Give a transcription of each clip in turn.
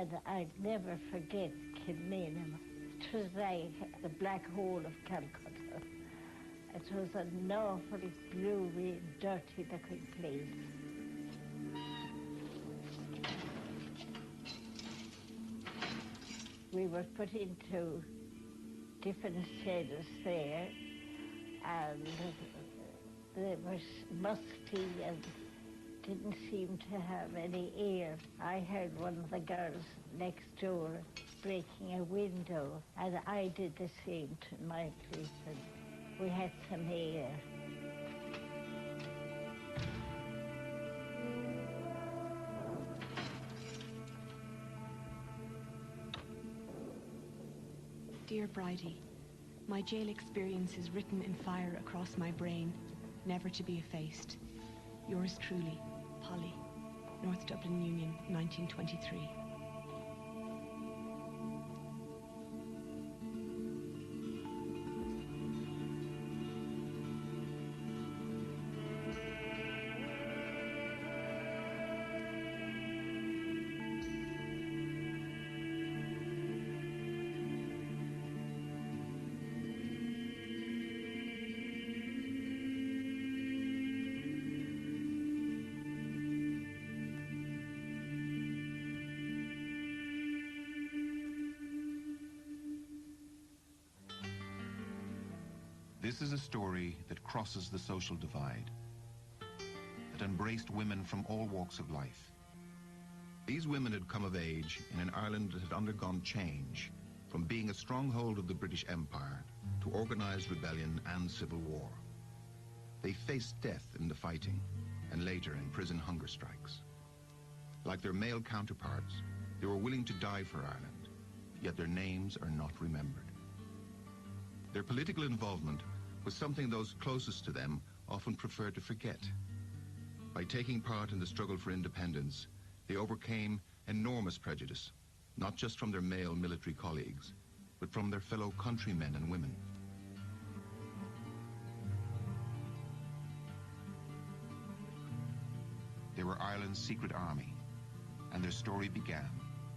and I'd never forget Kilmainham. It was like the black hole of Calcutta. It was an awfully gloomy, dirty-looking place. We were put into different cells there, and they were musty and didn't seem to have any air. I heard one of the girls next door breaking a window, and I did the same to my place, and we had some air. Dear Bridie, my jail experience is written in fire across my brain, never to be effaced. Yours truly, Polly, North Dublin Union, 1923. This is a story that crosses the social divide, that embraced women from all walks of life. These women had come of age in an Ireland that had undergone change from being a stronghold of the British Empire to organized rebellion and civil war. They faced death in the fighting and later in prison hunger strikes. Like their male counterparts, they were willing to die for Ireland, yet their names are not remembered. Their political involvement was something those closest to them often preferred to forget. By taking part in the struggle for independence, they overcame enormous prejudice, not just from their male military colleagues, but from their fellow countrymen and women. They were Ireland's secret army, and their story began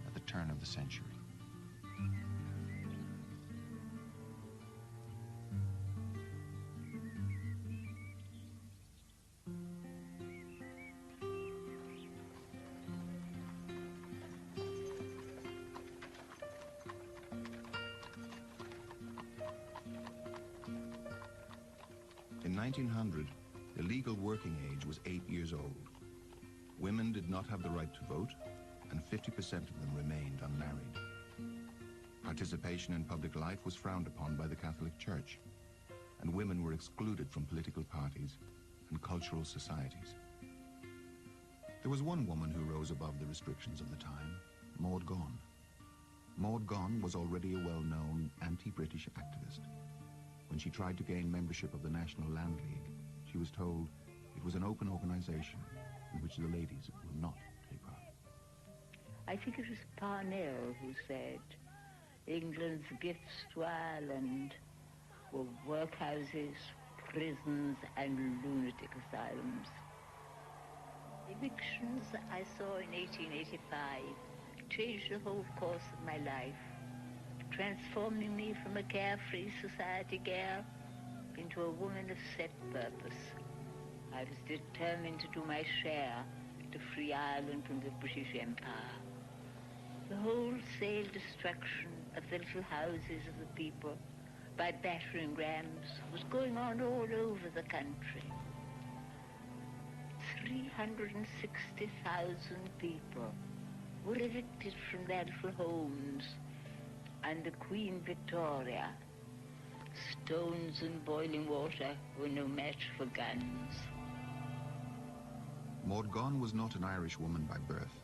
at the turn of the century. In 1900, the legal working age was 8 years old. Women did not have the right to vote, and 50% of them remained unmarried. Participation in public life was frowned upon by the Catholic Church, and women were excluded from political parties and cultural societies. There was one woman who rose above the restrictions of the time, Maud Gonne. Maud Gonne was already a well-known anti-British activist. When she tried to gain membership of the National Land League, she was told it was an open organization in which the ladies will not take part. I think it was Parnell who said, England's gifts to Ireland were workhouses, prisons, and lunatic asylums. Evictions I saw in 1885 changed the whole course of my life, transforming me from a carefree society girl into a woman of set purpose. I was determined to do my share to free Ireland from the British Empire. The wholesale destruction of the little houses of the people by battering rams was going on all over the country. 360,000 people were evicted from their little homes under Queen Victoria. Stones and boiling water were no match for guns. Maud Gonne was not an Irish woman by birth.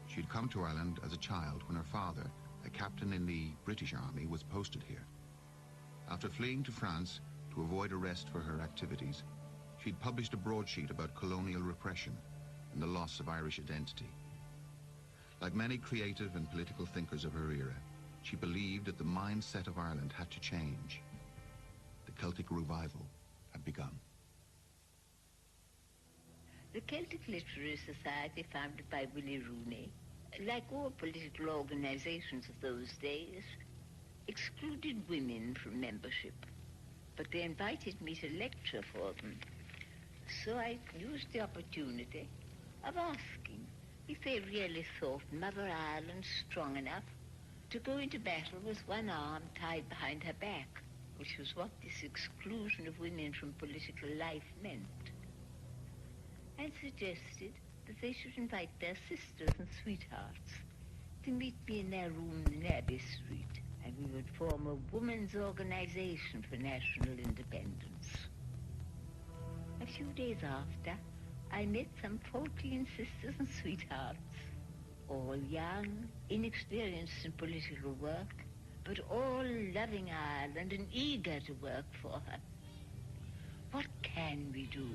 She had come to Ireland as a child when her father, a captain in the British Army, was posted here. After fleeing to France to avoid arrest for her activities, she'd published a broadsheet about colonial repression and the loss of Irish identity. Like many creative and political thinkers of her era, she believed that the mindset of Ireland had to change. The Celtic revival had begun. The Celtic Literary Society, founded by Willie Rooney, like all political organizations of those days, excluded women from membership, but they invited me to lecture for them. So I used the opportunity of asking if they really thought Mother Ireland strong enough to go into battle with one arm tied behind her back, which was what this exclusion of women from political life meant, and suggested that they should invite their sisters and sweethearts to meet me in their room in Abbey Street, and we would form a women's organization for national independence. A few days after, I met some 14 sisters and sweethearts, all young, inexperienced in political work, but all loving Ireland and eager to work for her. What can we do?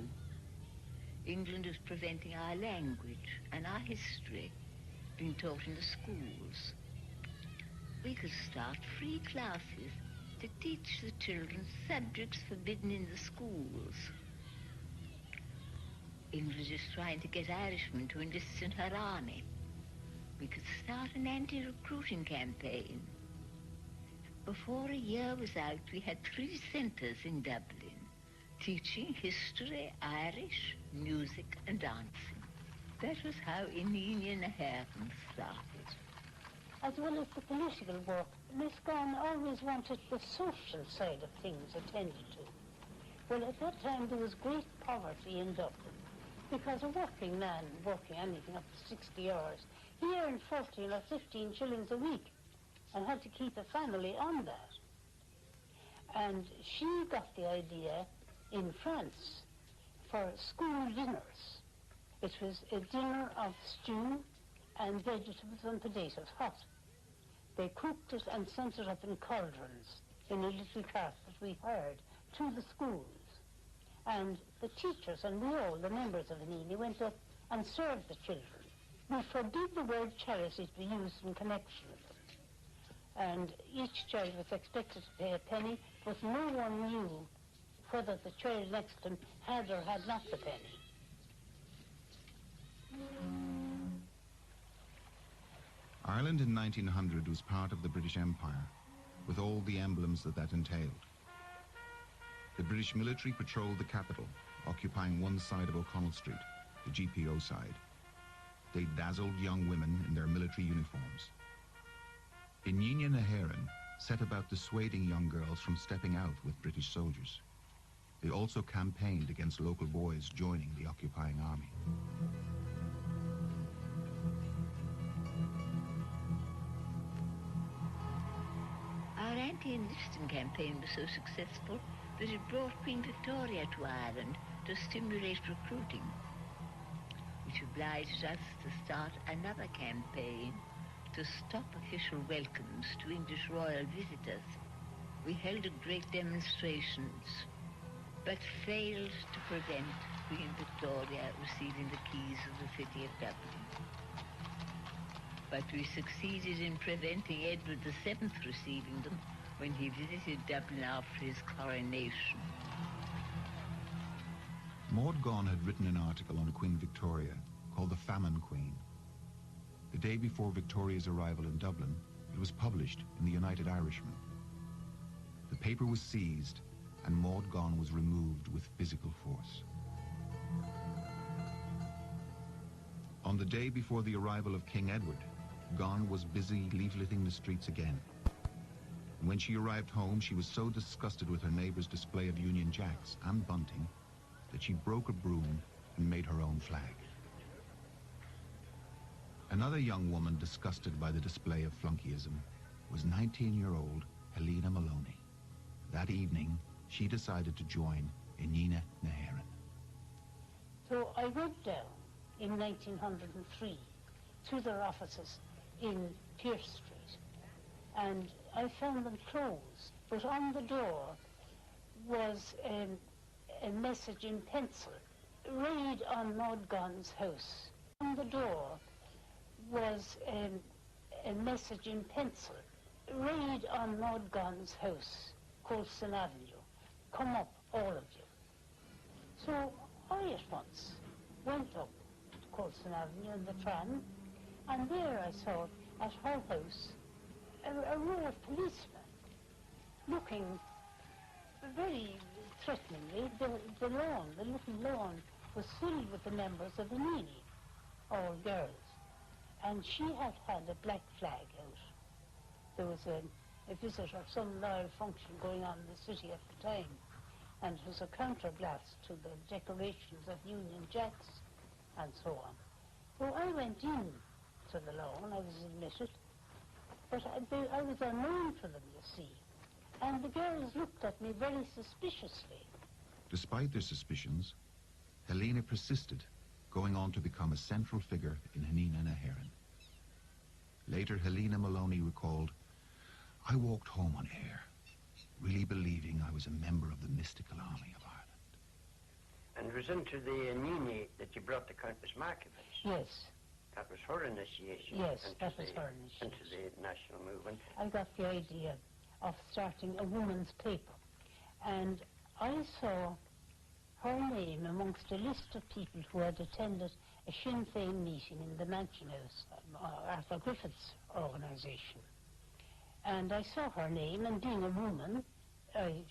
England is preventing our language and our history being taught in the schools. We could start free classes to teach the children subjects forbidden in the schools. England is trying to get Irishmen to enlist in her army. We could start an anti-recruiting campaign. Before a year was out, we had 3 centres in Dublin, teaching history, Irish, music and dancing. That was how Inine na hÉireann started. As well as the political work, Miss Gunn always wanted the social side of things attended to. Well, at that time there was great poverty in Dublin, because a working man working anything up to 60 hours, he earned 14 or 15 shillings a week and had to keep a family on that. And she got the idea in France for school dinners. It was a dinner of stew and vegetables and potatoes, hot. They cooked it and sent it up in cauldrons in a little cart that we hired to the schools. And the teachers and we all, the members of Inine, went up and served the children. We forbid the word charity to be used in connection with them. And each child was expected to pay a penny, but no one knew whether the child next to him had or had not the penny. Ireland in 1900 was part of the British Empire, with all the emblems that entailed. The British military patrolled the capital, occupying one side of O'Connell Street, the GPO side. They dazzled young women in their military uniforms. Inine na hÉireann set about dissuading young girls from stepping out with British soldiers. They also campaigned against local boys joining the occupying army. Our anti-enlisting campaign was so successful that it brought Queen Victoria to Ireland to stimulate recruiting, which obliged us to start another campaign to stop official welcomes to English royal visitors. We held great demonstrations, but failed to prevent Queen Victoria receiving the keys of the city of Dublin. But we succeeded in preventing Edward VII receiving them when he visited Dublin after his coronation. Maud Gonne had written an article on Queen Victoria called The Famine Queen. The day before Victoria's arrival in Dublin, it was published in the United Irishman. The paper was seized and Maud Gonne was removed with physical force. On the day before the arrival of King Edward, Gonne was busy leafleting the streets again. And when she arrived home, she was so disgusted with her neighbor's display of Union Jacks and bunting that she broke a broom and made her own flag. Another young woman disgusted by the display of flunkyism was 19-year-old Helena Maloney. That evening, she decided to join Inine na hÉireann. So I went down in 1903 to their offices in Pierce Street, and I found them closed, but on the door was a message in pencil: raid on Maud Gonne's house. On the door was a message in pencil: raid on Maud Gonne's house, Colston Avenue. Come up, all of you. So I at once went up to Colston Avenue in the tram, And there I saw, at her house, a row of policemen looking very threateningly. The lawn, the little lawn, was filled with the members of the Nini, all girls. And she had had a black flag out. There was a visit of some live function going on in the city at the time, and it was a counterblast to the decorations of Union Jacks and so on. Well, I went in to the lawn, I was admitted, but I was unknown to them, you see, and the girls looked at me very suspiciously. Despite their suspicions, Helena persisted, going on to become a central figure in Hanina na hÉireann. Later, Helena Moloney recalled, "I walked home on air, really believing I was a member of the mystical army of Ireland." And it was into the Nini that you brought the Countess Markievicz. Yes. That was her initiation. Yes, that was her initiation. Into the national movement. I got the idea of starting a woman's paper, and I saw her name amongst a list of people who had attended a Sinn Féin meeting in the Mansion House, Arthur Griffith's organisation. And I saw her name, and being a woman, I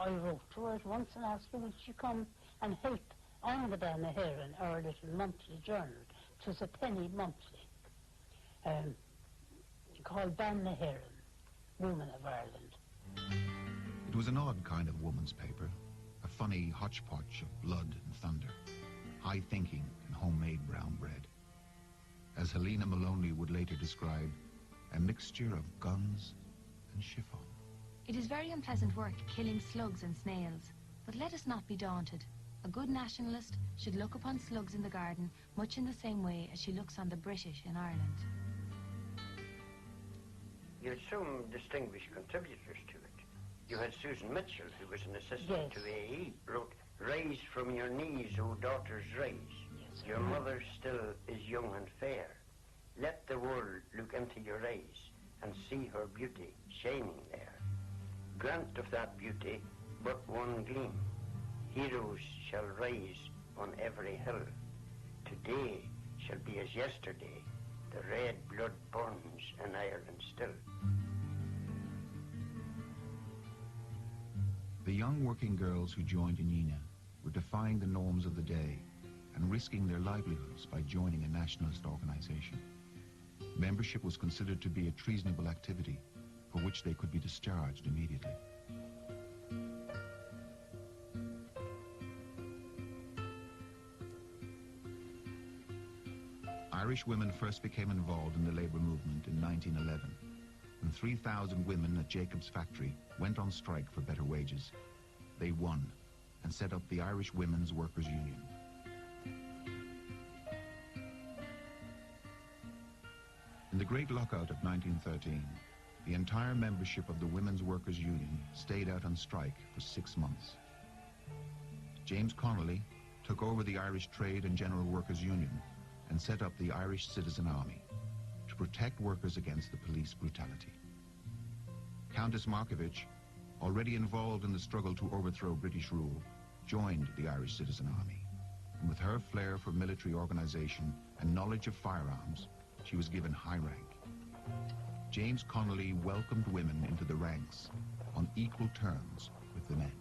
wrote to her at once and asked her, would she come and help on the Ban na hÉireann, our little monthly journal. It was a penny monthly, called Ban na hÉireann, Women of Ireland. It was an odd kind of woman's paper, a funny hodgepodge of blood and thunder, high thinking and homemade brown bread. As Helena Moloney would later describe, a mixture of guns and chiffon. It is very unpleasant work killing slugs and snails, but let us not be daunted. A good nationalist should look upon slugs in the garden much in the same way as she looks on the British in Ireland. You had some distinguished contributors to it. You had Susan Mitchell, who was an assistant to AE, wrote, "Rise from your knees, O daughters, rise. Yes, your mother still is young and fair. Let the world look into your eyes and see her beauty shining there. Grant of that beauty but one gleam. Heroes shall rise on every hill. Today shall be as yesterday. The red blood burns in Ireland still." The young working girls who joined Hanina were defying the norms of the day and risking their livelihoods by joining a nationalist organization. Membership was considered to be a treasonable activity for which they could be discharged immediately. Irish women first became involved in the labor movement in 1911, when 3,000 women at Jacob's factory went on strike for better wages. They won and set up the Irish Women's Workers' Union. In the Great Lockout of 1913, the entire membership of the Women's Workers' Union stayed out on strike for 6 months. James Connolly took over the Irish Trade and General Workers' Union and set up the Irish Citizen Army to protect workers against the police brutality. Countess Markievicz, already involved in the struggle to overthrow British rule, joined the Irish Citizen Army. And with her flair for military organization and knowledge of firearms, she was given high rank. James Connolly welcomed women into the ranks on equal terms with the men.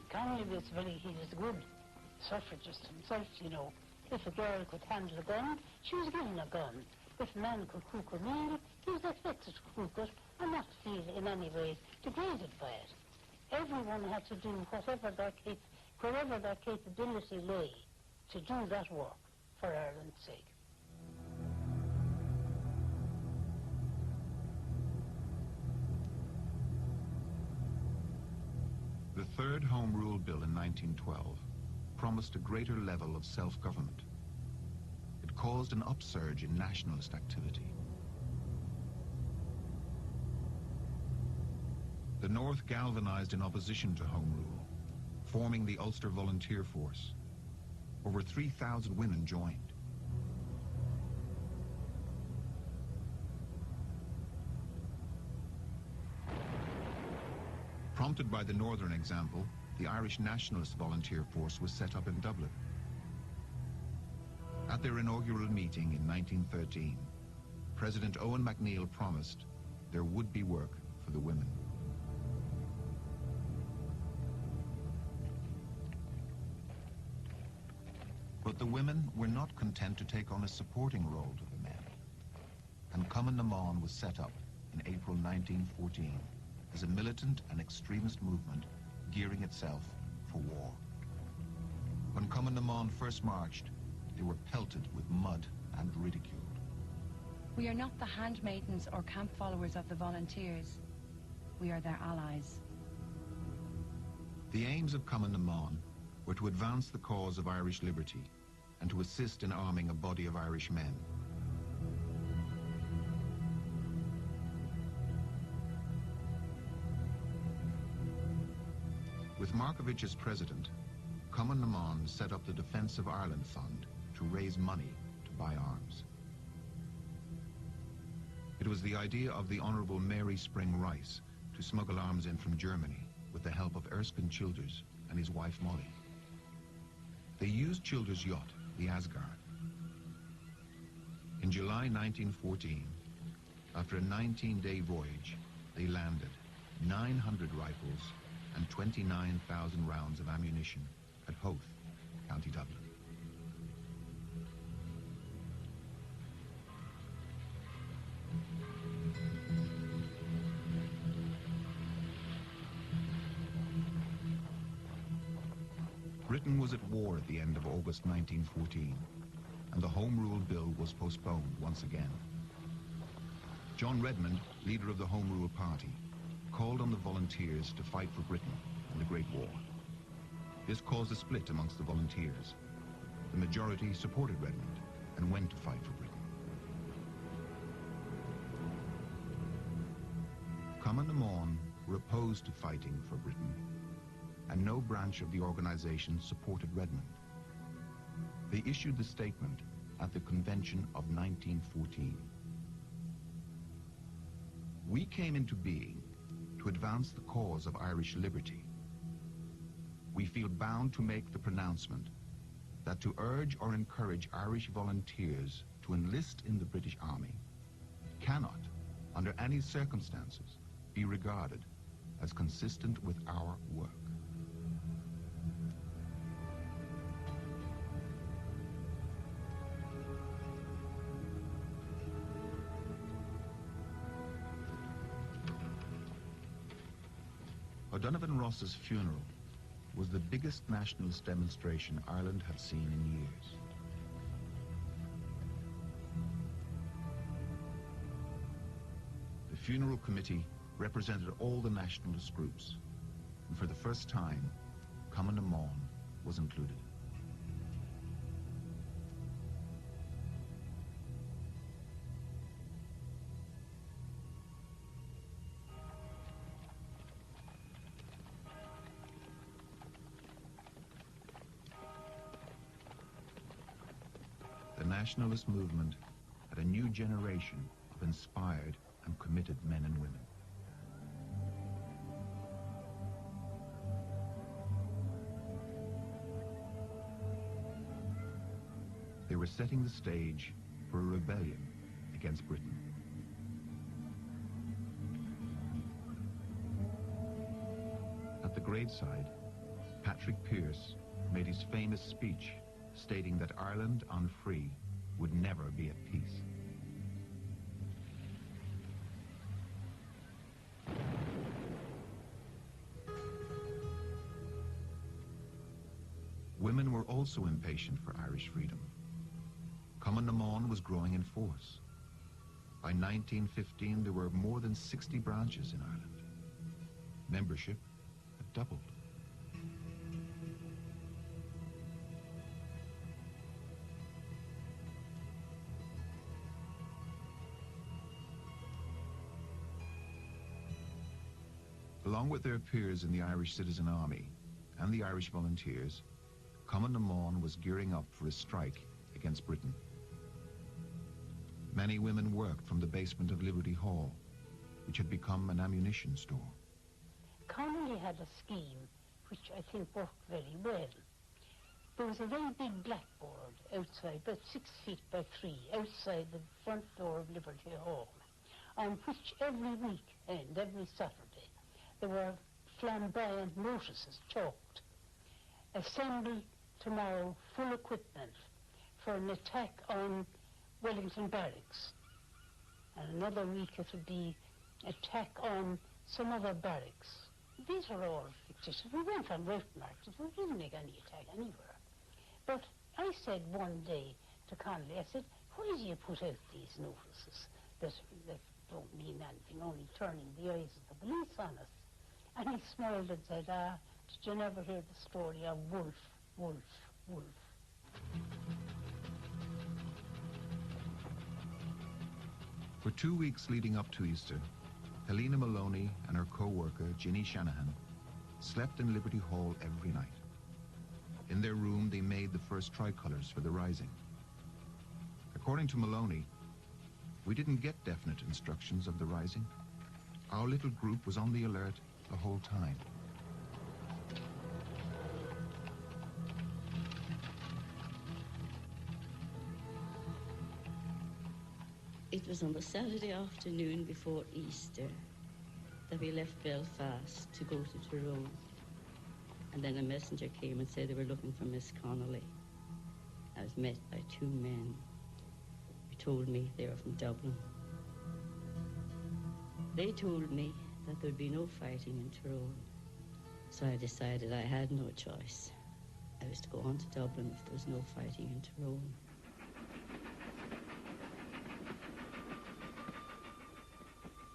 Connolly was he was a good suffragist himself, you know. If a girl could handle a gun, she was given a gun. If a man could cook a meal, he was expected to cook it and not feel in any way degraded by it. Everyone had to do wherever their capability lay to do that work for Ireland's sake. The Third Home Rule Bill in 1912 promised a greater level of self-government. It caused an upsurge in nationalist activity. The North galvanized in opposition to Home Rule, forming the Ulster Volunteer Force. Over 3,000 women joined. Prompted by the Northern example, the Irish Nationalist Volunteer Force was set up in Dublin. At their inaugural meeting in 1913, President Owen MacNeill promised there would be work for the women. But the women were not content to take on a supporting role to the men, and Cumann na Món was set up in April 1914 as a militant and extremist movement gearing itself for war. When Cumann na Món first marched, they were pelted with mud and ridiculed. We are not the handmaidens or camp followers of the volunteers. We are their allies. The aims of Cumann na Món were to advance the cause of Irish liberty and to assist in arming a body of Irish men. With Markievicz as president, Cumann na Món set up the Defence of Ireland Fund to raise money to buy arms. It was the idea of the Honourable Mary Spring Rice to smuggle arms in from Germany with the help of Erskine Childers and his wife Molly. They used Childers' yacht, the Asgard. In July 1914, after a 19-day voyage, they landed 900 rifles and 29,000 rounds of ammunition at Howth, County Dublin. Britain was at war at the end of August 1914, and the Home Rule Bill was postponed once again. John Redmond, leader of the Home Rule Party, called on the volunteers to fight for Britain in the Great War. This caused a split amongst the volunteers. The majority supported Redmond and went to fight for Britain. Cumann na Món were opposed to fighting for Britain, and no branch of the organization supported Redmond. They issued the statement at the convention of 1914. We came into being to advance the cause of Irish liberty. We feel bound to make the pronouncement that to urge or encourage Irish volunteers to enlist in the British Army cannot, under any circumstances, be regarded as consistent with our work. O'Donovan Ross's funeral was the biggest nationalist demonstration Ireland had seen in years. The funeral committee represented all the nationalist groups, and for the first time, Cumann na Món was included. The nationalist movement had a new generation of inspired and committed men and women. They were setting the stage for a rebellion against Britain. At the graveside, Patrick Pearse made his famous speech stating that Ireland unfree would never be at peace. Women were also impatient for Irish freedom. Cumann na Món was growing in force. By 1915, there were more than 60 branches in Ireland. Membership had doubled. Along with their peers in the Irish Citizen Army and the Irish Volunteers, Cumann na Món was gearing up for a strike against Britain. Many women worked from the basement of Liberty Hall, which had become an ammunition store. Connolly had a scheme which I think worked very well. There was a very big blackboard outside, about 6 feet by 3, outside the front door of Liberty Hall, on which every weekend, every Saturday, there were flamboyant notices chalked. Assemble tomorrow, full equipment for an attack on Wellington Barracks. And another week it would be attack on some other barracks. These are all fictitious. We went on route marches. We didn't make any attack anywhere. But I said one day to Connolly, I said, why do you put out these notices that don't mean anything, only turning the eyes of the police on us? And he smiled and said, did you never hear the story of Wolf, Wolf, Wolf? For 2 weeks leading up to Easter, Helena Maloney and her co-worker, Ginny Shanahan, slept in Liberty Hall every night. In their room, they made the first tricolours for the rising. According to Maloney, we didn't get definite instructions of the rising. Our little group was on the alert the whole time. It was on the Saturday afternoon before Easter that we left Belfast to go to Tyrone. And then a messenger came and said they were looking for Miss Connolly. I was met by 2 men who told me they were from Dublin. They told me that there would be no fighting in Tyrone. So I decided I had no choice. I was to go on to Dublin if there was no fighting in Tyrone.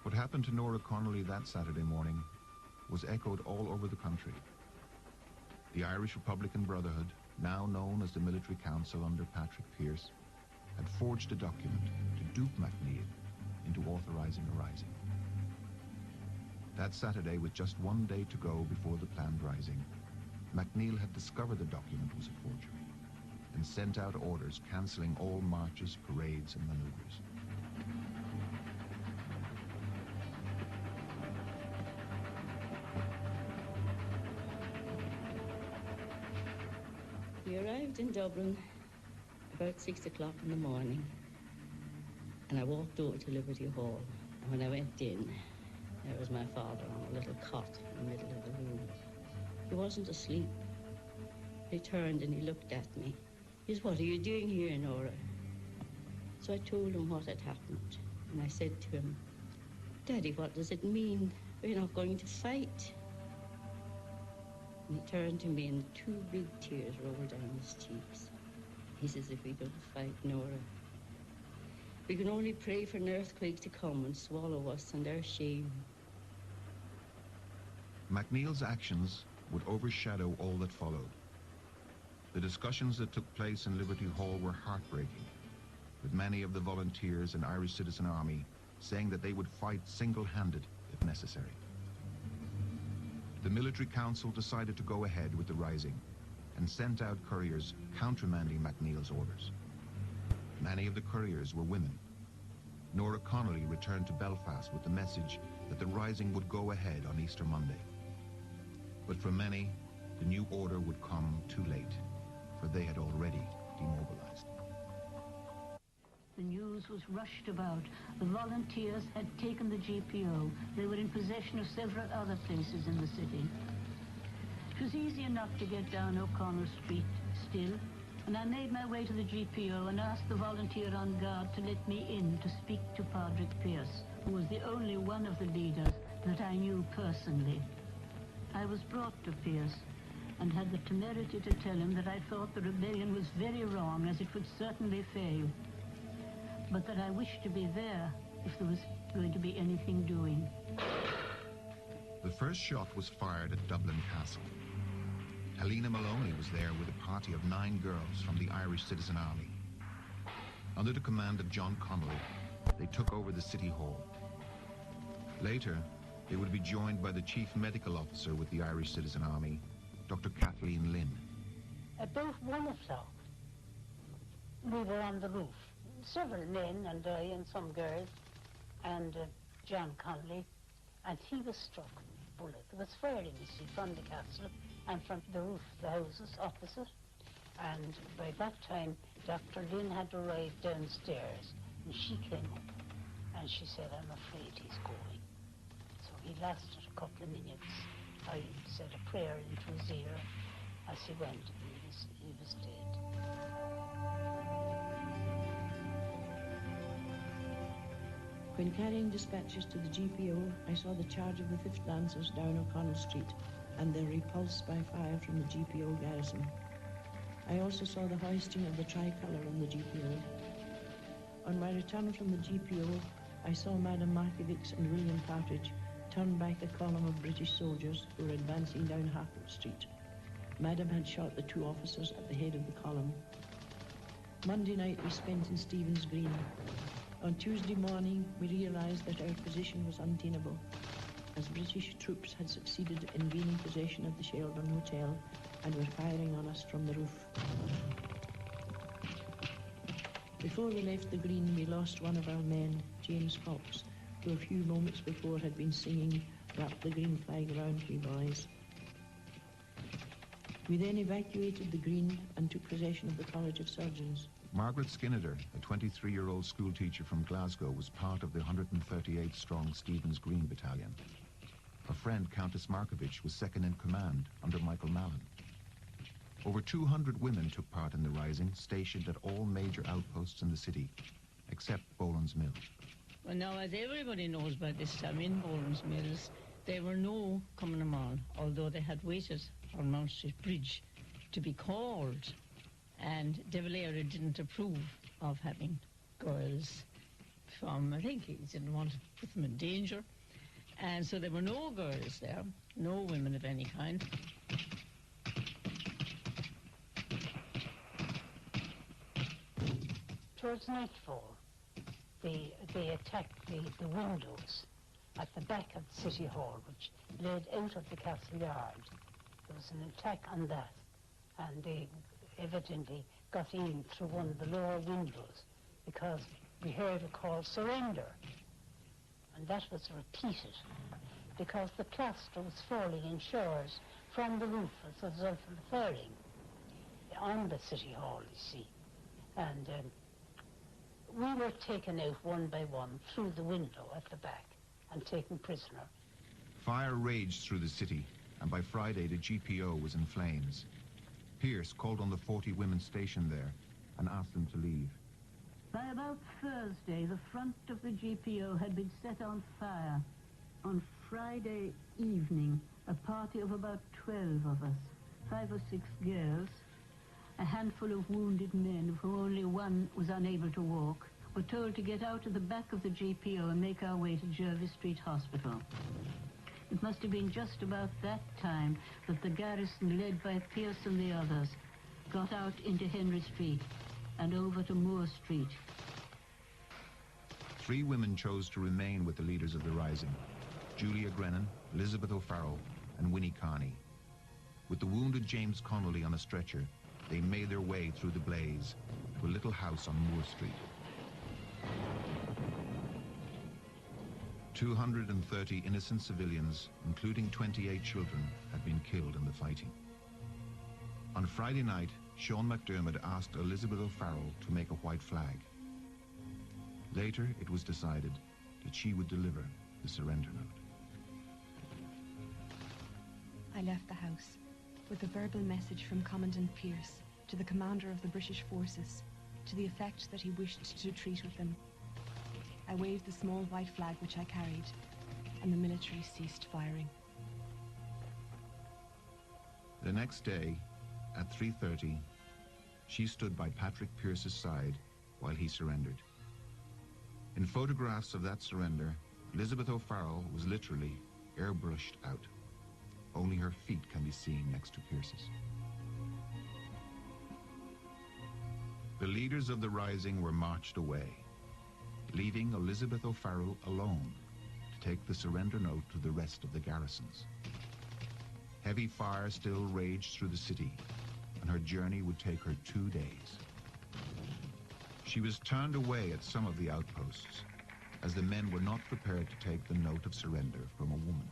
What happened to Nora Connolly that Saturday morning was echoed all over the country. The Irish Republican Brotherhood, now known as the Military Council under Patrick Pearse, had forged a document to dupe MacNeill into authorizing a rising. That Saturday, with just 1 day to go before the planned rising, MacNeill had discovered the document was a forgery and sent out orders cancelling all marches, parades and maneuvers. We arrived in Dublin about 6 o'clock in the morning, and I walked over to Liberty Hall. And when I went in, there was my father on a little cot in the middle of the room. He wasn't asleep. He turned and he looked at me. He said, "What are you doing here, Nora?" So I told him what had happened, and I said to him, "Daddy, what does it mean? We're not going to fight." And he turned to me and 2 big tears rolled down his cheeks. He says, "If we don't fight, Nora, we can only pray for an earthquake to come and swallow us and our shame." MacNeill's actions would overshadow all that followed. The discussions that took place in Liberty Hall were heartbreaking, with many of the volunteers and Irish Citizen Army saying that they would fight single-handed if necessary. The Military Council decided to go ahead with the rising and sent out couriers countermanding MacNeill's orders. Many of the couriers were women. Nora Connolly returned to Belfast with the message that the rising would go ahead on Easter Monday. But for many, the new order would come too late, for they had already demobilized. The news was rushed about. The volunteers had taken the GPO. They were in possession of several other places in the city. It was easy enough to get down O'Connell Street still, and I made my way to the GPO and asked the volunteer on guard to let me in to speak to Padraig Pearse, who was the only one of the leaders that I knew personally. I was brought to Pearse and had the temerity to tell him that I thought the rebellion was very wrong, as it would certainly fail, but that I wished to be there if there was going to be anything doing. The first shot was fired at Dublin Castle. Helena Maloney was there with a party of 9 girls from the Irish Citizen Army. Under the command of John Connolly, they took over the City Hall. Later, they would be joined by the Chief Medical Officer with the Irish Citizen Army, Dr. Kathleen Lynn. About 1 o'clock, we were on the roof. Several men and I and some girls and John Connolly, and he was struck bullet. There was firing, you see, from the castle and from the roof of the houses opposite. And by that time, Dr. Lynn had arrived downstairs, and she came up, and she said, I'm afraid he's going. So he lasted a couple of minutes. I said a prayer into his ear as he went, and he was dead. When carrying dispatches to the GPO, I saw the charge of the 5th Lancers down O'Connell Street and their repulse by fire from the GPO garrison. I also saw the hoisting of the tricolour on the GPO. On my return from the GPO, I saw Madame Markiewicz and William Partridge turn back a column of British soldiers who were advancing down Harcourt Street. Madame had shot the 2 officers at the head of the column. Monday night we spent in Stephen's Green. On Tuesday morning, we realised that our position was untenable, as British troops had succeeded in gaining possession of the Sheldon Hotel and were firing on us from the roof. Before we left the Green, we lost one of our men, James Fox, who a few moments before had been singing "Wrap the Green Flag Round Me, Boys." We then evacuated the Green and took possession of the College of Surgeons. Margaret Skinnider, a 23-year-old schoolteacher from Glasgow, was part of the 138-strong Stephen's Green Battalion. Her friend, Countess Markiewicz, was second in command under Michael Mallon. Over 200 women took part in the rising, stationed at all major outposts in the city, except Boland's Mill. Well, now, as everybody knows by this time, in Boland's Mills, there were no Cumann na mBan, although they had waited on Mount Street Bridge to be called. And De Valera didn't approve of having girls from, I think he didn't want to put them in danger. And so there were no girls there, no women of any kind. Towards nightfall, they attacked the windows at the back of the City Hall, which led out of the castle yard. There was an attack on that, and they evidently got in through one of the lower windows because we heard a call, surrender. And that was repeated because the plaster was falling in showers from the roof as a result of the firing on the City Hall, you see. And we were taken out one by one through the window at the back and taken prisoner. Fire raged through the city, and by Friday the GPO was in flames. Pearce called on the 40 women stationed there and asked them to leave. By about Thursday, the front of the GPO had been set on fire. On Friday evening, a party of about 12 of us, 5 or 6 girls, a handful of wounded men, of whom only one was unable to walk, were told to get out of the back of the GPO and make our way to Jervis Street Hospital. It must have been just about that time that the garrison, led by Pearce and the others, got out into Henry Street and over to Moore Street. 3 women chose to remain with the leaders of the rising: Julia Grennan, Elizabeth O'Farrell, and Winnie Carney. With the wounded James Connolly on a stretcher, they made their way through the blaze to a little house on Moore Street. 230 innocent civilians, including 28 children, had been killed in the fighting. On Friday night, Sean McDermott asked Elizabeth O'Farrell to make a white flag. Later, it was decided that she would deliver the surrender note. I left the house with a verbal message from Commandant Pearce to the commander of the British forces to the effect that he wished to treat with them. I waved the small white flag which I carried, and the military ceased firing. The next day, at 3:30, she stood by Patrick Pearce's side while he surrendered. In photographs of that surrender, Elizabeth O'Farrell was literally airbrushed out. Only her feet can be seen next to Pearce's. The leaders of the rising were marched away, leaving Elizabeth O'Farrell alone to take the surrender note to the rest of the garrisons. Heavy fire still raged through the city, and her journey would take her 2 days. She was turned away at some of the outposts, as the men were not prepared to take the note of surrender from a woman.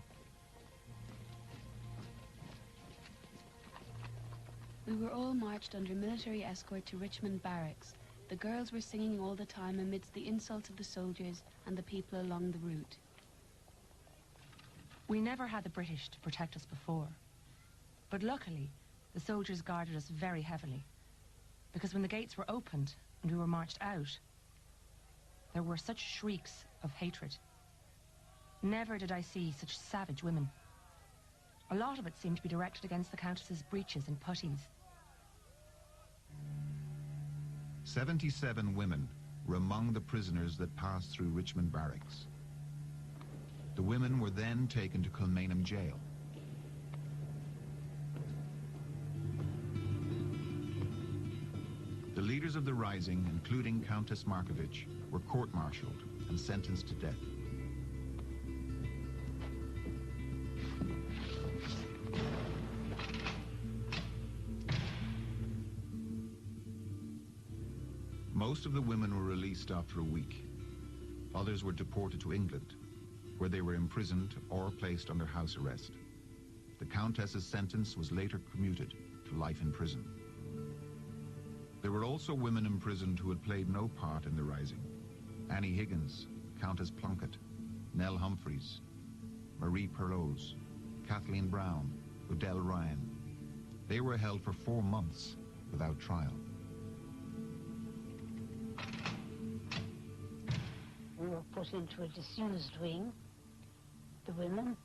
We were all marched under military escort to Richmond Barracks. The girls were singing all the time amidst the insults of the soldiers and the people along the route. We never had the British to protect us before. But luckily, the soldiers guarded us very heavily. Because when the gates were opened and we were marched out, there were such shrieks of hatred. Never did I see such savage women. A lot of it seemed to be directed against the Countess's breeches and puttees. 77 women were among the prisoners that passed through Richmond Barracks. The women were then taken to Kilmainham Jail. The leaders of the rising, including Countess Markievicz, were court-martialed and sentenced to death. Most of the women were released after a week. Others were deported to England, where they were imprisoned or placed under house arrest. The Countess's sentence was later commuted to life in prison. There were also women imprisoned who had played no part in the rising. Annie Higgins, Countess Plunkett, Nell Humphreys, Marie Perlose, Kathleen Brown, Odell Ryan. They were held for 4 months without trial. We were put into a disused wing, the women,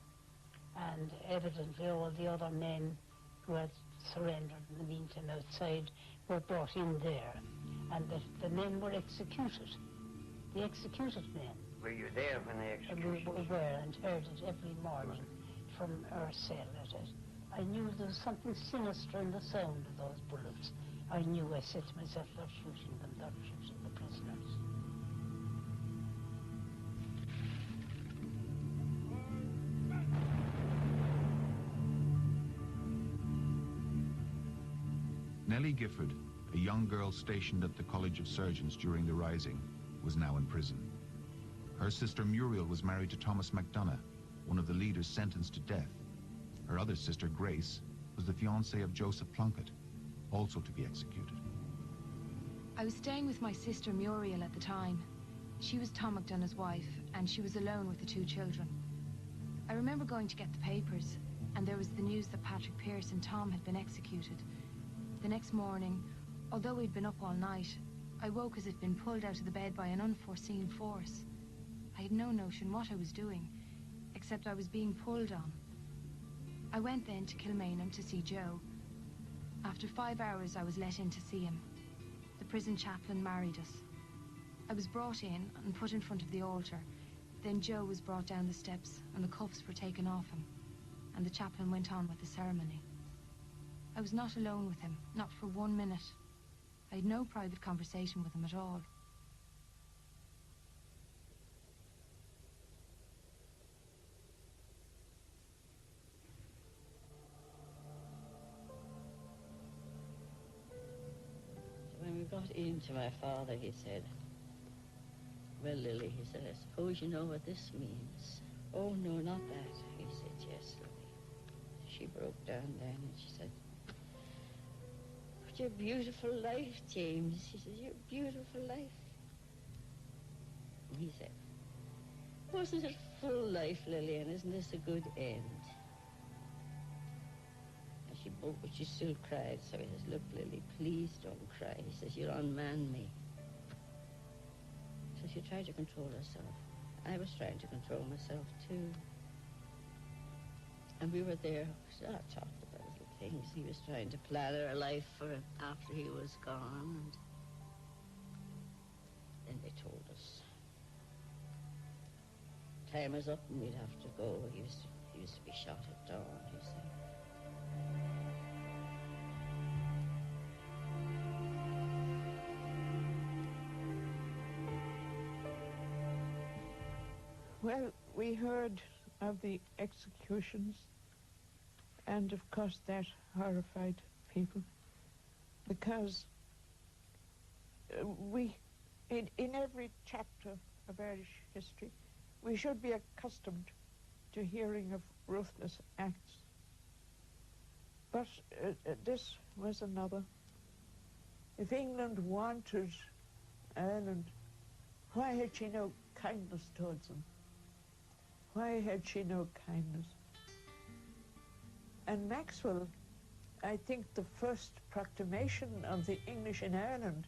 and evidently all the other men who had surrendered in the meantime outside were brought in there, and the men were executed, the executed men. Were you there when they executed? We were, and heard it every morning from our cell at it. I knew there was something sinister in the sound of those bullets. I knew, I said to myself, they're shooting them, they're shooting the prisoners. Nellie Gifford, a young girl stationed at the College of Surgeons during the Rising, was now in prison. Her sister Muriel was married to Thomas MacDonagh, one of the leaders sentenced to death. Her other sister, Grace, was the fiancée of Joseph Plunkett, also to be executed. I was staying with my sister Muriel at the time. She was Tom MacDonagh's wife, and she was alone with the 2 children. I remember going to get the papers, and there was the news that Patrick Pearse and Tom had been executed. The next morning, although we'd been up all night, I woke as if been pulled out of the bed by an unforeseen force. I had no notion what I was doing, except I was being pulled on. I went then to Kilmainham to see Joe. After 5 hours, I was let in to see him. The prison chaplain married us. I was brought in and put in front of the altar. Then Joe was brought down the steps and the cuffs were taken off him, and the chaplain went on with the ceremony. I was not alone with him, not for 1 minute. I had no private conversation with him at all. When we got into my father, he said, "Well, Lily," he said, "I suppose you know what this means." "Oh, no, not that." He said, "Yes, Lily." She broke down then and she said, "But your beautiful life, James." She said, "Your beautiful life." And he said, "Wasn't it full life, Lily, and isn't this a good end?" And she broke, but she still cried. So he says, "Look, Lily, please don't cry." He says, "You'll unman me." So she tried to control herself. I was trying to control myself, too. And we were there, so I talked about little things. He was trying to plan our life for after he was gone. And then they told us time was up and we'd have to go. He used to be shot at dawn, he said. Well, we heard of the executions, and of course that horrified people, because in every chapter of Irish history, we should be accustomed to hearing of ruthless acts. But this was another. If England wanted Ireland, why had she no kindness towards them? Why had she no kindness? And Maxwell, I think the first proclamation of the English in Ireland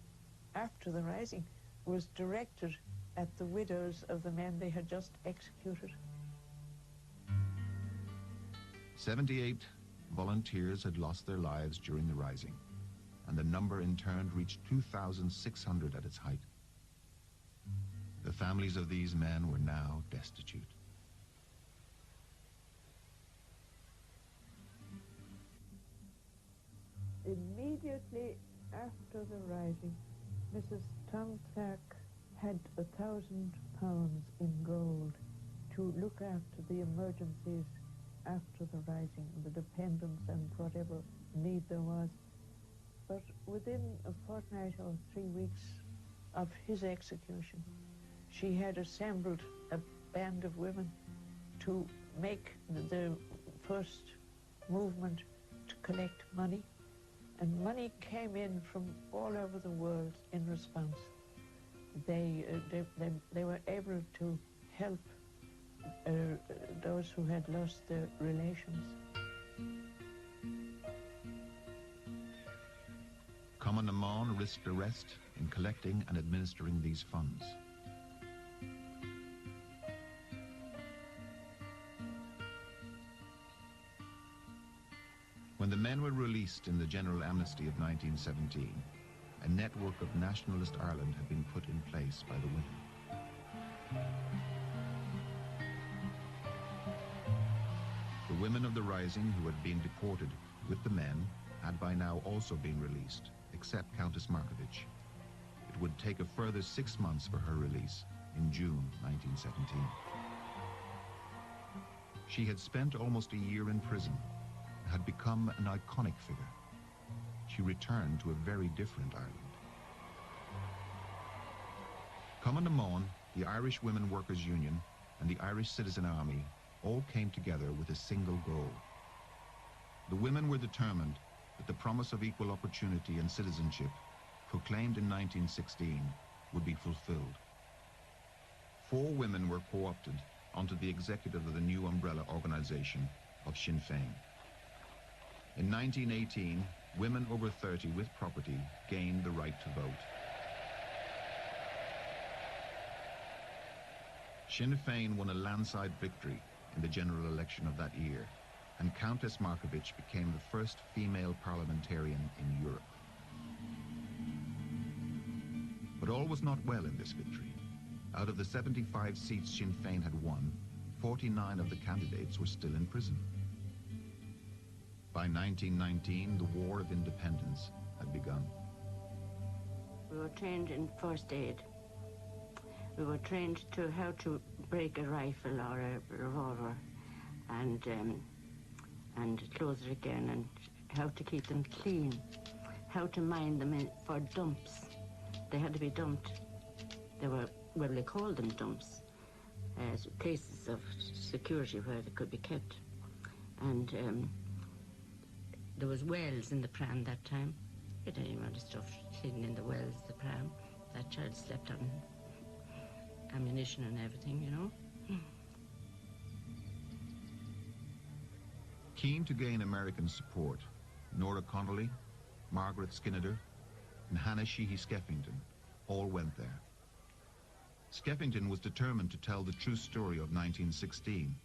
after the Rising was directed at the widows of the men they had just executed. 78 volunteers had lost their lives during the Rising, and the number in turn reached 2,600 at its height. The families of these men were now destitute. Immediately after the Rising, Mrs. Tom Clark had £1,000 in gold to look after the emergencies after the Rising, the dependents and whatever need there was. But within a fortnight or 3 weeks of his execution, she had assembled a band of women to make the first movement to collect money. And money came in from all over the world in response. They were able to help those who had lost their relations. Cumann na mBan risked arrest in collecting and administering these funds. When the men were released in the general amnesty of 1917, a network of nationalist Ireland had been put in place by the women. The women of the Rising who had been deported with the men had by now also been released, except Countess Markievicz. It would take a further 6 months for her release in June 1917. She had spent almost a year in prison, had become an iconic figure. She returned to a very different Ireland. Cumann na mBan, the Irish Women Workers' Union, and the Irish Citizen Army all came together with a single goal. The women were determined that the promise of equal opportunity and citizenship, proclaimed in 1916, would be fulfilled. 4 women were co-opted onto the executive of the new umbrella organization of Sinn Féin. In 1918, women over 30 with property gained the right to vote. Sinn Féin won a landslide victory in the general election of that year, and Countess Markievicz became the first female parliamentarian in Europe. But all was not well in this victory. Out of the 75 seats Sinn Féin had won, 49 of the candidates were still in prison. By 1919, the War of Independence had begun. We were trained in first aid. We were trained to how to break a rifle or a revolver and close it again, and how to keep them clean, how to mine them for dumps. They had to be dumped. They were, well, they called them dumps, as places of security where they could be kept. And there was wells in the pram that time. It had any amount of stuff hidden in the wells of the pram. That child slept on ammunition and everything, you know. Keen to gain American support, Nora Connolly, Margaret Skinner, and Hannah Sheehy Skeffington all went there. Skeffington was determined to tell the true story of 1916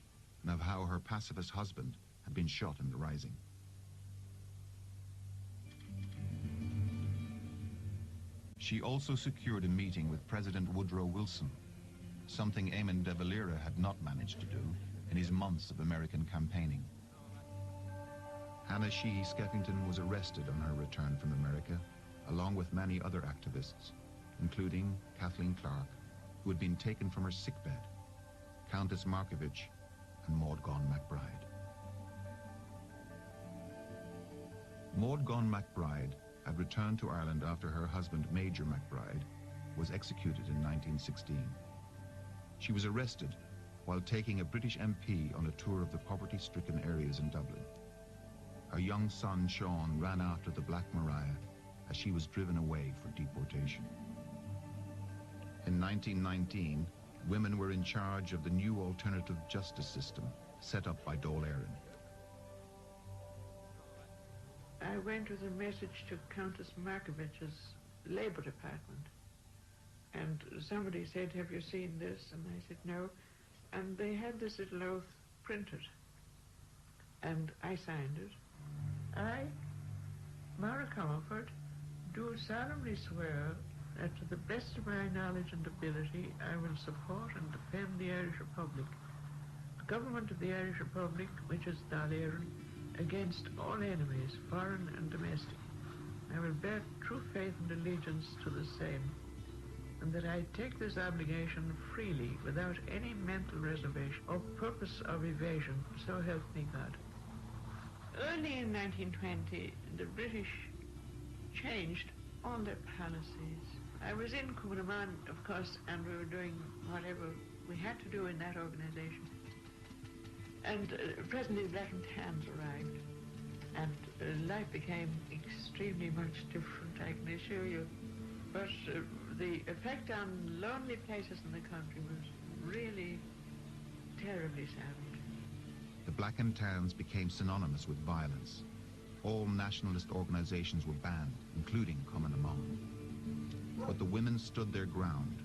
and of how her pacifist husband had been shot in the Rising. She also secured a meeting with President Woodrow Wilson, something Eamon de Valera had not managed to do in his months of American campaigning. Hannah Sheehy Skeffington was arrested on her return from America, along with many other activists, including Kathleen Clark, who had been taken from her sickbed, Countess Markievicz, and Maud Gonne MacBride. Maud Gonne MacBride had returned to Ireland after her husband, Major MacBride, was executed in 1916. She was arrested while taking a British MP on a tour of the poverty-stricken areas in Dublin. Her her young son Sean ran after the Black Maria as she was driven away for deportation. In 1919, women were in charge of the new alternative justice system set up by Dáil Éireann. I went with a message to Countess Markovich's Labour Department, and somebody said, "Have you seen this?" And I said, "No." And they had this little oath printed, and I signed it. I, Mara Comerford, do solemnly swear that to the best of my knowledge and ability I will support and defend the Irish Republic, the government of the Irish Republic, which is Dáil Éireann, against all enemies, foreign and domestic. I will bear true faith and allegiance to the same, and that I take this obligation freely without any mental reservation or purpose of evasion, so help me God. Early in 1920, the British changed all their policies. I was in Cumann, of course, and we were doing whatever we had to do in that organization. And presently the Black and Tans arrived, and life became extremely much different, I can assure you. But the effect on lonely places in the country was really terribly savage. The Black and Tans became synonymous with violence. All nationalist organizations were banned, including Cumann na mBan. But the women stood their ground,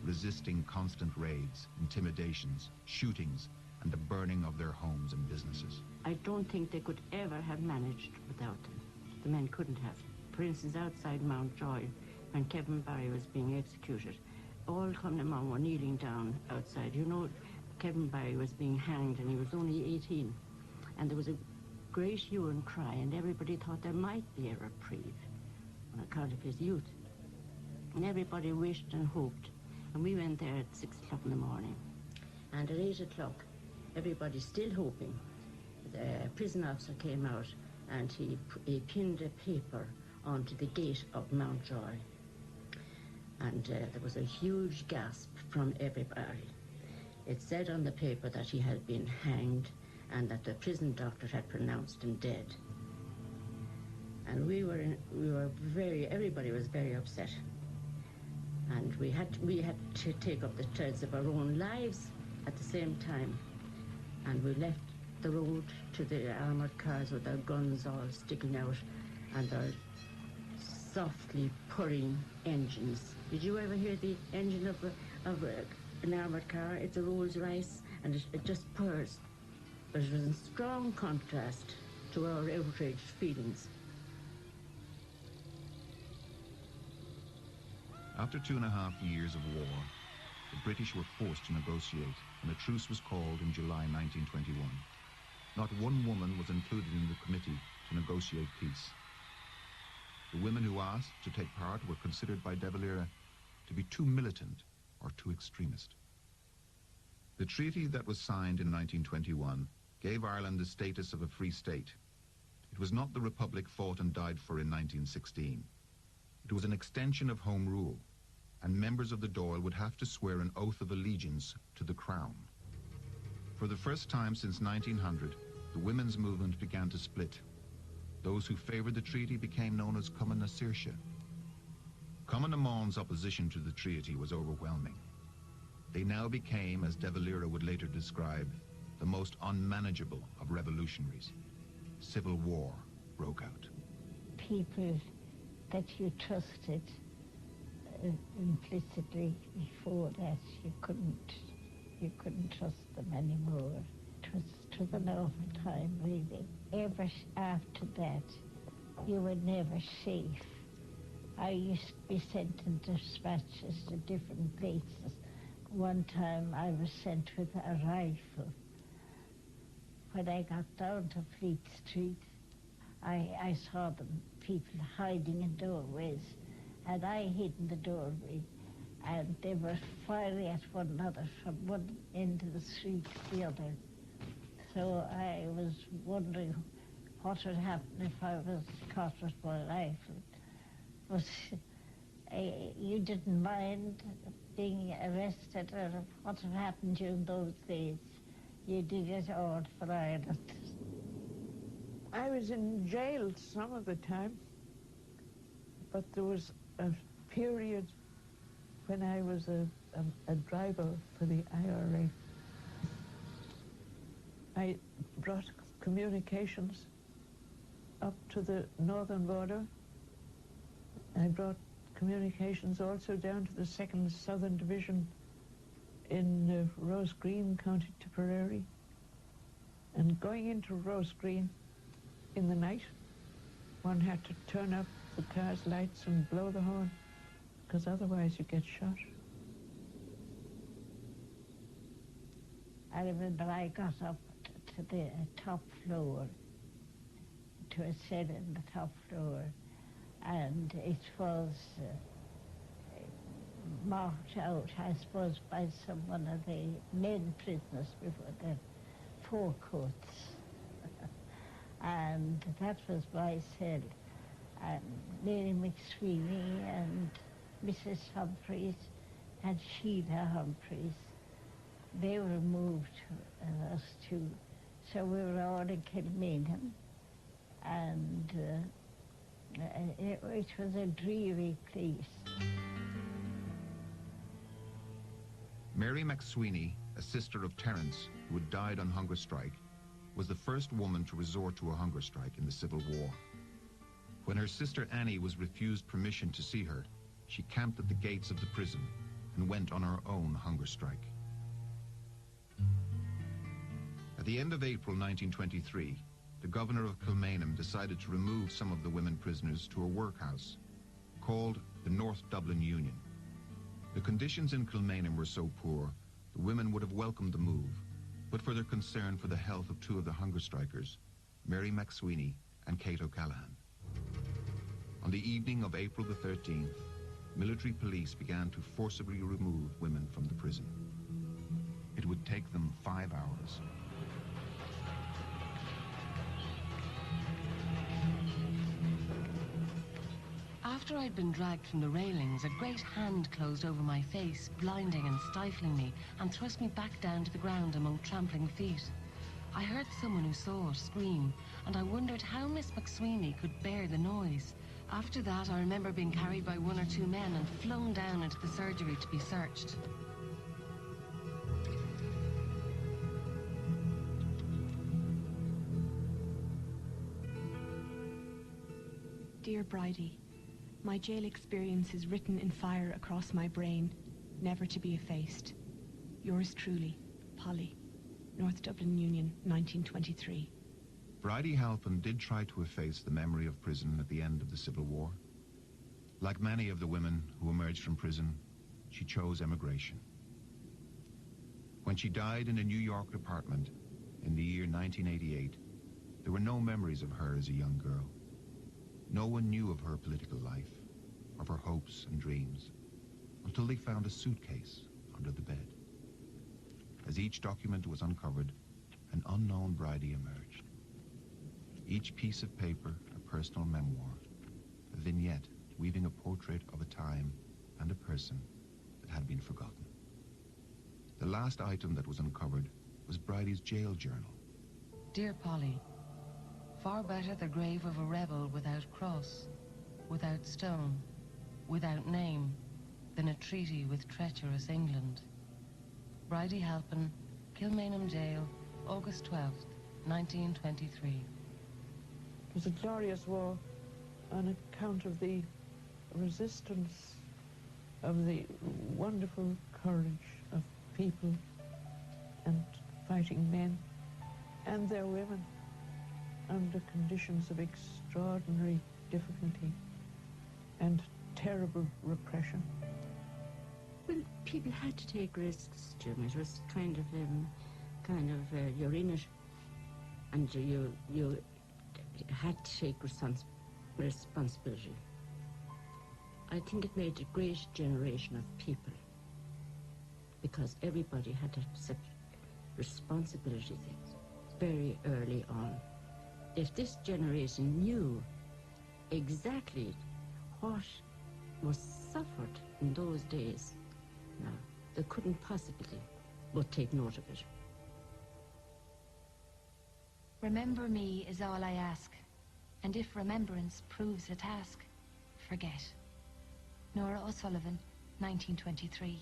resisting constant raids, intimidations, shootings, and the burning of their homes and businesses. I don't think they could ever have managed without them. The men couldn't have. For instance, outside Mountjoy, when Kevin Barry was being executed, all Cumann na mBan were kneeling down outside. You know, Kevin Barry was being hanged and he was only 18. And there was a great hue and cry, and everybody thought there might be a reprieve on account of his youth. And everybody wished and hoped. And we went there at 6 o'clock in the morning. And at 8 o'clock, everybody still hoping, the prison officer came out and he pinned a paper onto the gate of Mountjoy. And there was a huge gasp from everybody. It said on the paper that he had been hanged and that the prison doctor had pronounced him dead. And everybody was very upset. And we had to take up the threads of our own lives at the same time. And we left the road to the armoured cars with their guns all sticking out and their softly purring engines. Did you ever hear the engine of an armoured car? It's a Rolls-Royce, and it just purrs. But it was in strong contrast to our outraged feelings. After 2.5 years of war, the British were forced to negotiate, and a truce was called in July 1921. Not one woman was included in the committee to negotiate peace. The women who asked to take part were considered by De Valera to be too militant or too extremist. The treaty that was signed in 1921 gave Ireland the status of a free state. It was not the republic fought and died for in 1916. It was an extension of Home Rule, and members of the Dáil would have to swear an oath of allegiance to the Crown. For the first time since 1900, the women's movement began to split. Those who favoured the treaty became known as Cumann na Saoirse. Cumann na mBan's opposition to the treaty was overwhelming. They now became, as De Valera would later describe, the most unmanageable of revolutionaries. Civil war broke out. People that you trusted implicitly before that, you couldn't trust them anymore. It was an awful time, really. Ever after that, you were never safe. I used to be sent in dispatches to different places. One time I was sent with a rifle. When I got down to Fleet Street, I saw them, people hiding in doorways, and I hid in the doorway, and they were firing at one another from one end of the street to the other. So I was wondering what would happen if I was caught with my rifle. But you didn't mind being arrested or what had happened during those days. You did it all for Ireland. I was in jail some of the time, but there was a period when I was a driver for the IRA. I brought communications up to the northern border. I brought communications also down to the 2nd Southern Division in Rose Green, County Tipperary. And going into Rose Green in the night, one had to turn up the car's lights and blow the horn, because otherwise you get shot. I remember I got up to the top floor, to a cell in the top floor, and it was marked out, I suppose, by one of the men prisoners before the forecourts. And that was my cell. And Mary McSweeney and Mrs. Humphreys and Sheila Humphreys, they were moved us to, so we were all in Kilmainham, and it was a dreary place. Mary McSweeney, a sister of Terence, who had died on hunger strike, was the first woman to resort to a hunger strike in the Civil War. When her sister Annie was refused permission to see her, she camped at the gates of the prison and went on her own hunger strike. At the end of April 1923, the governor of Kilmainham decided to remove some of the women prisoners to a workhouse called the North Dublin Union. The conditions in Kilmainham were so poor, the women would have welcomed the move, but for their concern for the health of two of the hunger strikers, Mary McSweeney and Kate O'Callaghan. On the evening of April the 13th, military police began to forcibly remove women from the prison. It would take them 5 hours. After I'd been dragged from the railings, a great hand closed over my face, blinding and stifling me, and thrust me back down to the ground among trampling feet. I heard someone who saw it scream, and I wondered how Miss McSweeney could bear the noise. After that, I remember being carried by 1 or 2 men and flung down into the surgery to be searched. Dear Bridie, my jail experience is written in fire across my brain, never to be effaced. Yours truly, Polly. North Dublin Union, 1923. Bridie Halpin did try to efface the memory of prison at the end of the Civil War. Like many of the women who emerged from prison, she chose emigration. When she died in a New York apartment in the year 1988, there were no memories of her as a young girl. No one knew of her political life, of her hopes and dreams, until they found a suitcase under the bed. As each document was uncovered, an unknown Bridie emerged. Each piece of paper a personal memoir, a vignette weaving a portrait of a time and a person that had been forgotten. The last item that was uncovered was Bridie's jail journal. Dear Polly, far better the grave of a rebel without cross, without stone, without name, than a treaty with treacherous England. Bridie Halpin, Kilmainham Jail, August 12th, 1923. It was a glorious war on account of the resistance, of the wonderful courage of people and fighting men and their women under conditions of extraordinary difficulty and terrible repression. Well, people had to take risks, Jim. It was kind of, you're in it, and you had to take responsibility. I think it made a great generation of people, because everybody had to accept responsibility very early on. If this generation knew exactly what was suffered in those days, now, they couldn't possibly but take note of it. Remember me is all I ask, and if remembrance proves a task, forget. Nora O'Sullivan, 1923.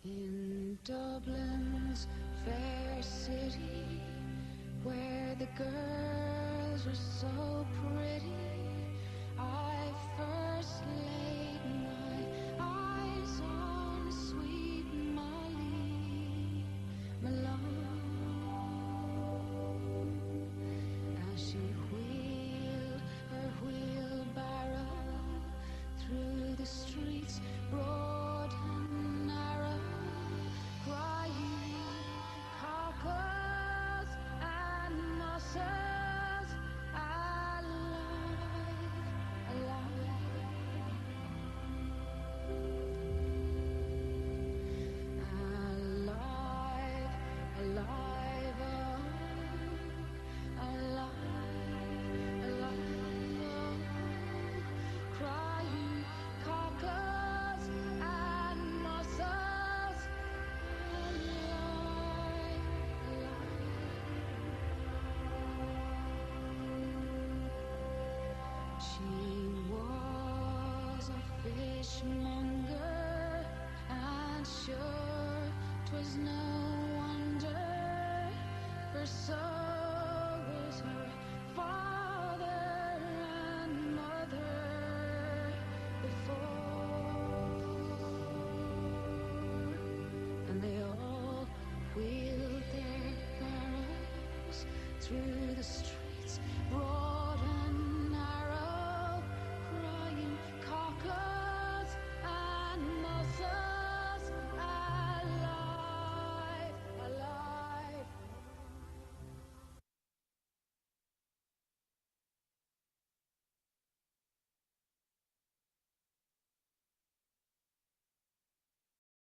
In Dublin's fair city, where the girls were so pretty, I first laid my eyes on sweet Molly Malone, as she wheeled her wheelbarrow through the streets broad and narrow, crying cockles and mussels, alive, alive. Alive, alive, oh, alive, alive, oh, crying cockles and mussels, alive, alive. She was a fishmonger, and sure 'twas no wonder, for so was her father and mother before, and they all wheeled their barrows through